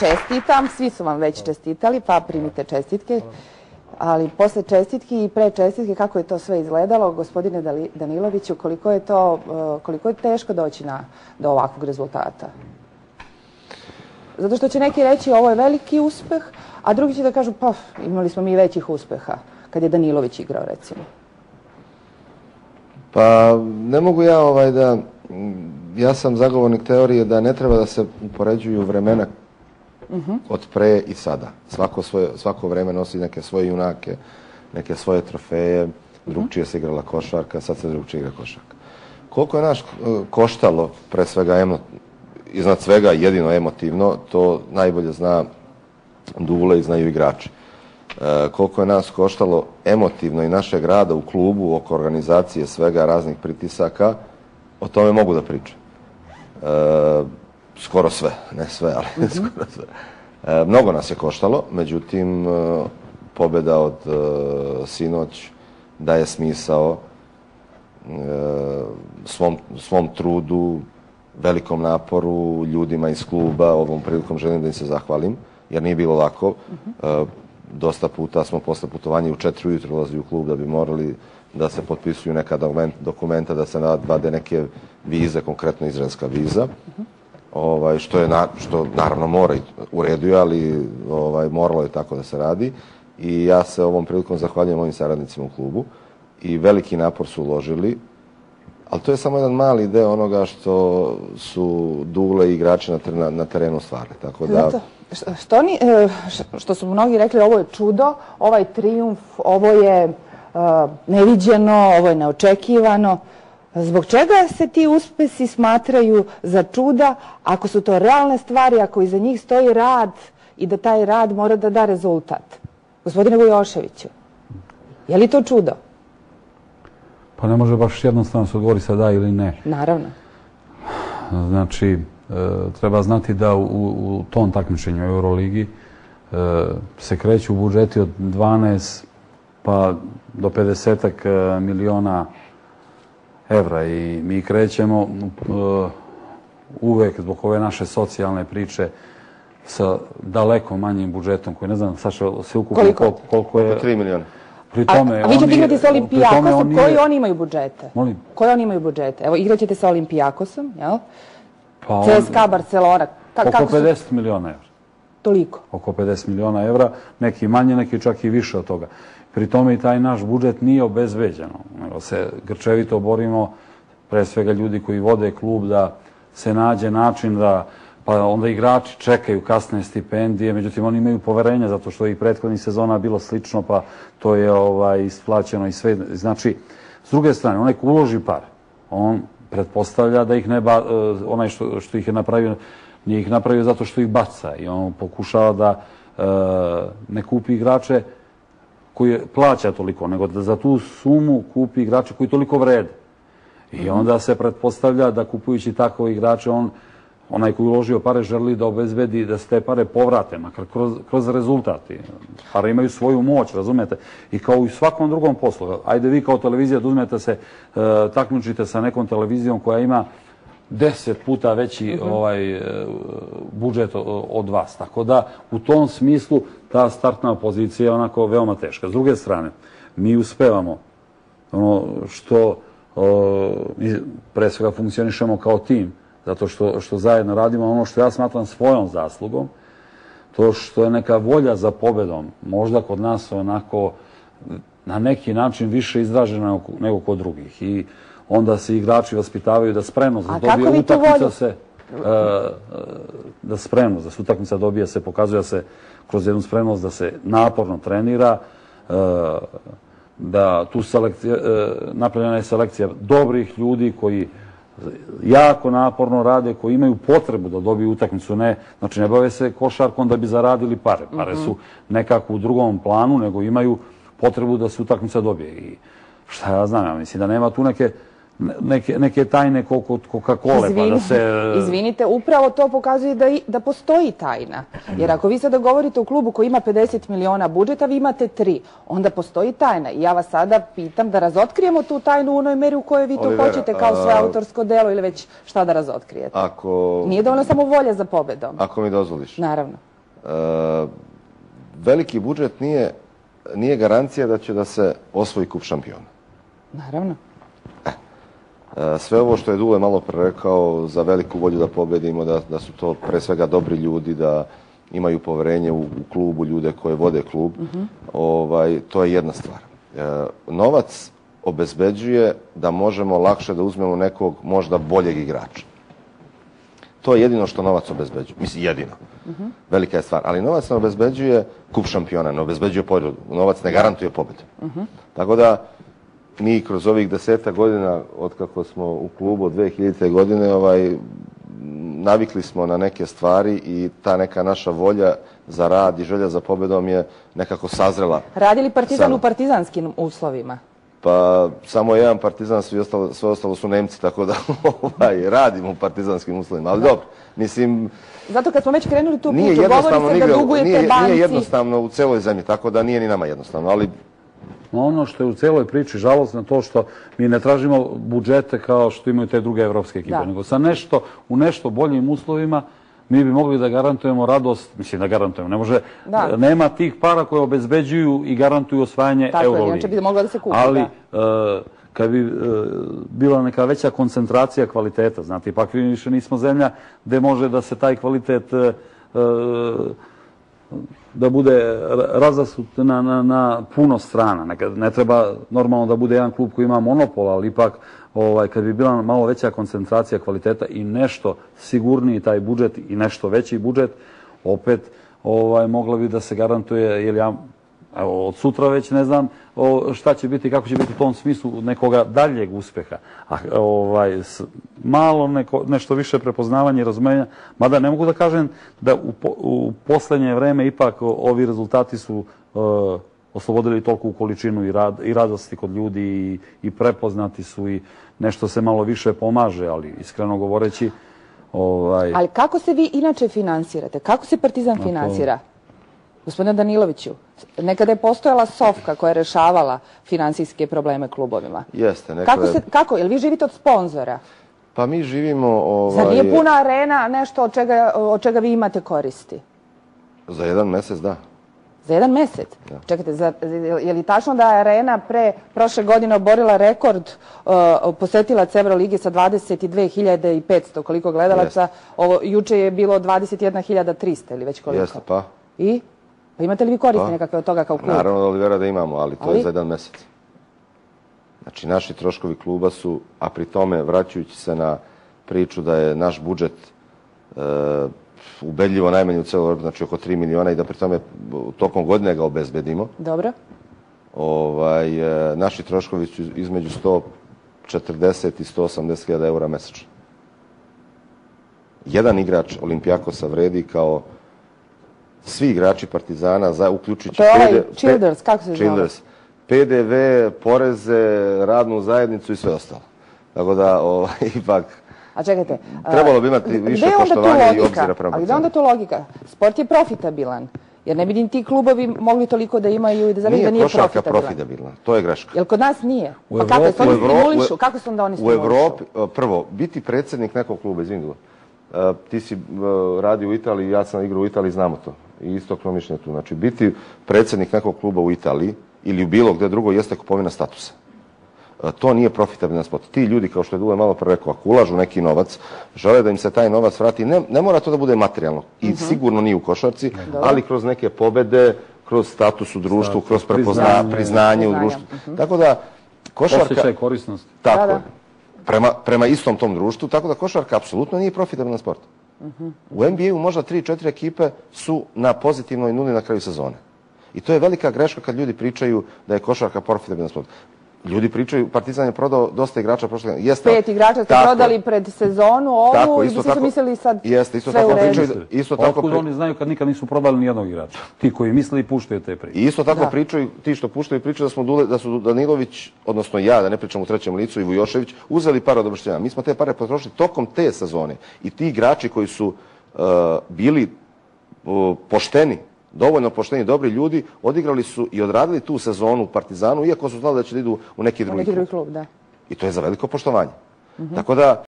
čestitam, svi su vam već čestitali, pa primite čestitke. Ali posle čestitki i pre čestitke, kako je to sve izgledalo, gospodine Daniloviću, koliko je teško doći do ovakvog rezultata? Zato što će neki reći ovo je veliki uspeh, a drugi će da kažu pa imali smo mi većih uspeha kad je Danilović igrao, recimo. Pa ne mogu ja da... Ja sam zagovornik teorije da ne treba da se upoređuju vremena od pre i sada. Svako vreme nosi neke svoje junake, neke svoje trofeje, drugčije se igrala košarka, sad se drugčije igra košarka. Koliko je naš koštalo, pre svega, iznad svega jedino emotivno, to najbolje zna Dule i znaju igrači. Koliko je nas koštalo emotivno i našeg rada u klubu, oko organizacije svega, raznih pritisaka, o tome mogu da pričam. Skoro sve, ne sve, ali skoro sve. Mnogo nas je koštalo, međutim, pobjeda od sinoć daje smisao svom trudu, velikom naporu, ljudima iz kluba. Ovom prilikom želim da im se zahvalim, jer nije bilo lako. Dosta puta smo posle putovanja u 4 ujutro ulazili u klub da bi morali da se potpisuju neka dokumenta, da se vade neke vize, konkretno izraelska viza, što naravno mora u redu, ali moralo je tako da se radi. I ja se ovom prilikom zahvaljujem mojim saradnicima u klubu i veliki napor su uložili, ali to je samo jedan mali deo onoga što su Dule i igrači na terenu stvarali. Tako da... Što su mnogi rekli, ovo je čudo, ovaj trijumf, ovo je neviđeno, ovo je neočekivano. Zbog čega se ti uspesi smatraju za čuda ako su to realne stvari, ako iza njih stoji rad i da taj rad mora da da rezultat? Gospodine Vujoševiću, je li to čudo? Pa ne može baš jednostavno se odgovori sa da ili ne. Naravno. Znači, treba znati da u tom takmičenju u Euroligi se kreću budžeti od 12 pa do 50 miliona evra i mi krećemo uvek zbog ove naše socijalne priče sa daleko manjim budžetom koji ne znam, Saša, sve ukupno koliko je... 3 miliona. A vi ćete igrati sa Olimpijakosom, koji oni imaju budžete? Molim? Koji oni imaju budžete? Evo, igrat ćete sa Olimpijakosom, jel? CSKA, Barcelona. Oko 50 miliona evra. Toliko? Oko 50 miliona evra, neki manje, neki čak i više od toga. Pri tome i taj naš budžet nije obezbeđeno. Nego se grčevito borimo, pre svega ljudi koji vode klub, da se nađe način da, pa onda igrači čekaju kasne stipendije, međutim oni imaju poverenja zato što i prethodnih sezona bilo slično, pa to je isplaćeno i sve. Znači, s druge strane, onaj ko uloži pare, on pretpostavlja da ih ne, onaj što ih je napravio, nije ih napravio zato što ih baca i on pokušava da ne kupi igrače koji plaća toliko, nego da za tu sumu kupi igrače koji toliko vrede. I onda se pretpostavlja da kupujući takve igrače, onaj koji uložio pare želi da obezbedi da se te pare povrate, makar kroz rezultati. Pare imaju svoju moć, razumete? I kao i u svakom drugom poslu. Ajde vi kao televizija da uzmete se, takmičite sa nekom televizijom koja ima 10 puta veći budžet od vas. Tako da u tom smislu ta startna pozicija je onako veoma teška. S druge strane, mi uspevamo ono što pre svega funkcionišemo kao tim, zato što zajedno radimo ono što ja smatram svojom zaslugom, to što je neka volja za pobedom, možda kod nas onako na neki način više izražena nego kod drugih. I onda se igrači vaspitavaju da spremnost da dobije utakmica se, da spremnost da se utakmica dobije se, pokazuje se kroz jednu spremnost da se naporno trenira, da tu napravljena je selekcija dobrih ljudi koji jako naporno rade, koji imaju potrebu da dobiju utakmicu, znači ne bave se košarkom da bi zaradili pare. Pare su nekako u drugom planu, nego imaju potrebu da se utakmica dobije. I šta ja znam, ja mislim da nema tu neke tajne kod Coca-Cola, pa da se... Izvinite, upravo to pokazuje da postoji tajna. Jer ako vi sada govorite u klubu koji ima 50 miliona budžeta, vi imate 3, onda postoji tajna. I ja vas sada pitam da razotkrijemo tu tajnu u onoj meri u kojoj vi to hoćete kao sve autorsko delo ili već šta da razotkrijete. Nije dovoljno samo volja za pobedom. Ako mi dozvoliš. Naravno. veliki budžet nije garancija da će da se osvoji kup šampiona. Naravno. Sve ovo što je Dule malo pre rekao za veliku volju da pobedimo, da su to pre svega dobri ljudi, da imaju poverenje u klubu, ljude koje vode klub, to je jedna stvar. Novac obezbeđuje da možemo lakše da uzmemo nekog možda boljeg igrača. To je jedino što novac obezbeđuje. Mislim, jedino. Velika je stvar. Ali novac ne obezbeđuje kup šampiona, ne obezbeđuje pobjedu. Novac ne garantuje pobjedu. Tako da mi kroz ovih 10 godina, otkako smo u klubu od 2000. godine, navikli smo na neke stvari i ta neka naša volja za rad i želja za pobjedom je nekako sazrela. Radi li Partizan u partizanskim uslovima? Pa samo jedan Partizan, sve ostalo su Nemci, tako da radimo u partizanskim uslovima. Ali dobro, mislim... Zato kad smo već krenuli tu priču, govori se da dugujete banci... Nije jednostavno u celoj zemlji, tako da nije ni nama jednostavno, ali... Ono što je u celoj priči žalostno to što mi ne tražimo budžete kao što imaju te druge evropske ekipe, nego u nešto boljim uslovima mi bi mogli da garantujemo radost, mislim da garantujemo, nema tih para koje obezbeđuju i garantuju osvajanje Euroligi. Tako je, inače bi mogla da se kupi. Ali kad bi bila neka veća koncentracija kvaliteta, znate, ipak više nismo zemlja gde može da se taj kvalitet da bude razasut na puno strana. Ne treba normalno da bude jedan klub koji ima monopol, ali ipak kad bi bila malo veća koncentracija kvaliteta i nešto sigurniji taj budžet i nešto veći budžet, opet mogla bi da se garantuje, jer ja od sutra već ne znam šta će biti, kako će biti u tom smislu nekoga daljeg uspeha. Malo nešto više prepoznavanja i razumenja, mada ne mogu da kažem da u poslednje vreme ipak ovi rezultati su oslobodili toliku količinu i radosti kod ljudi i prepoznati su i nešto se malo više pomaže, ali iskreno govoreći... Ali kako se vi inače finansirate? Kako se Partizan finansira? Gospodine Daniloviću, nekada je postojala Sofka koja je rešavala finansijske probleme klubovima. Jeste, nekada je... Kako? Jel vi živite od sponzora? Pa mi živimo... Zar nije puna arena nešto od čega vi imate koristi? Za jedan mesec, da. Za jedan mesec? Čekajte, je li tačno da je arena prošle godine oborila rekord posetilaca Euroligi sa 22.500 koliko gledalaca? Juče je bilo 21.300 ili već koliko? Jeste, pa. I? Pa imate li vi koristi nekakve od toga kao klub? Naravno, Olivera, da imamo, ali to je za jedan mesec. Znači, naši troškovi kluba su, a pri tome, vraćajući se na priču da je naš budžet ubedljivo najmanji u celoj Evropi, znači oko 3 miliona i da pri tome tokom godine ga obezbedimo. Dobro. Naši troškovi su između 140 i 180 hiljada eura mesečno. Jedan igrač Olimpijakosa vredi kao svi igrači Partizana, uključujući... To je Childers, kako se zove? PDV, poreze, radnu zajednicu i sve ostalo. Tako da, ipak... A čekajte... Trebalo bi imati više poštovanja i obzira prema... Ali gde onda tu logika? Sport je profitabilan. Jer ne vidim ti klubovi mogli toliko da imaju i da zavljaju da nije profitabilan. Nije košarka profitabilna, to je greška. Jel kod nas nije? Pa kako se oni stimulišu? Kako se onda oni stimulišu? U Evropi, prvo, biti predsjednik nekog kluba, izvini, ti si radio u Italiji, ja sam igrao u Italiji, znamo to. I isto promišljanje tu. Znači, biti predsjednik nekog kluba u Italiji ili u bilo gde drugo jeste kupovina statusa. To nije profitabilan sport. Ti ljudi, kao što je Dule malo pre rekao, ako ulažu neki novac, žele da im se taj novac vrati. Ne mora to da bude materijalno. I sigurno nije u košarci, ali kroz neke pobede, kroz status u društvu, kroz priznanje u društvu. Tako da, košarka... Osjećaj korisnosti. Tako je. Prema istom tom društvu, tako da košarka apsolutno nije profitabilan sport. U NBA-u možda 3-4 ekipe su na pozitivnoj nuli na kraju sezone. I to je velika greška kad ljudi pričaju da je košarka profitabilan sport. Ljudi pričaju, Partizan je prodao dosta igrača prošle godine. 5 igrača ste prodali pred sezonu ovu i bi se mislili sad sve u redu. Otkud oni znaju kad nikad nisu prodali nijednog igrača? Ti koji misle i puštaju te priče. I isto tako pričaju, ti što puštaju pričaju da su Danilović, odnosno ja, da ne pričam u trećem licu, i Vujošević, uzeli pare od Obršćana. Mi smo te pare potrošili tokom te sezone. I ti igrači koji su bili pošteni, dovoljno pošteni, dobri ljudi, odigrali su i odradili tu sezonu u Partizanu, iako su znali da će da idu u neki drugi klub. Da. I to je za veliko poštovanje. Tako da,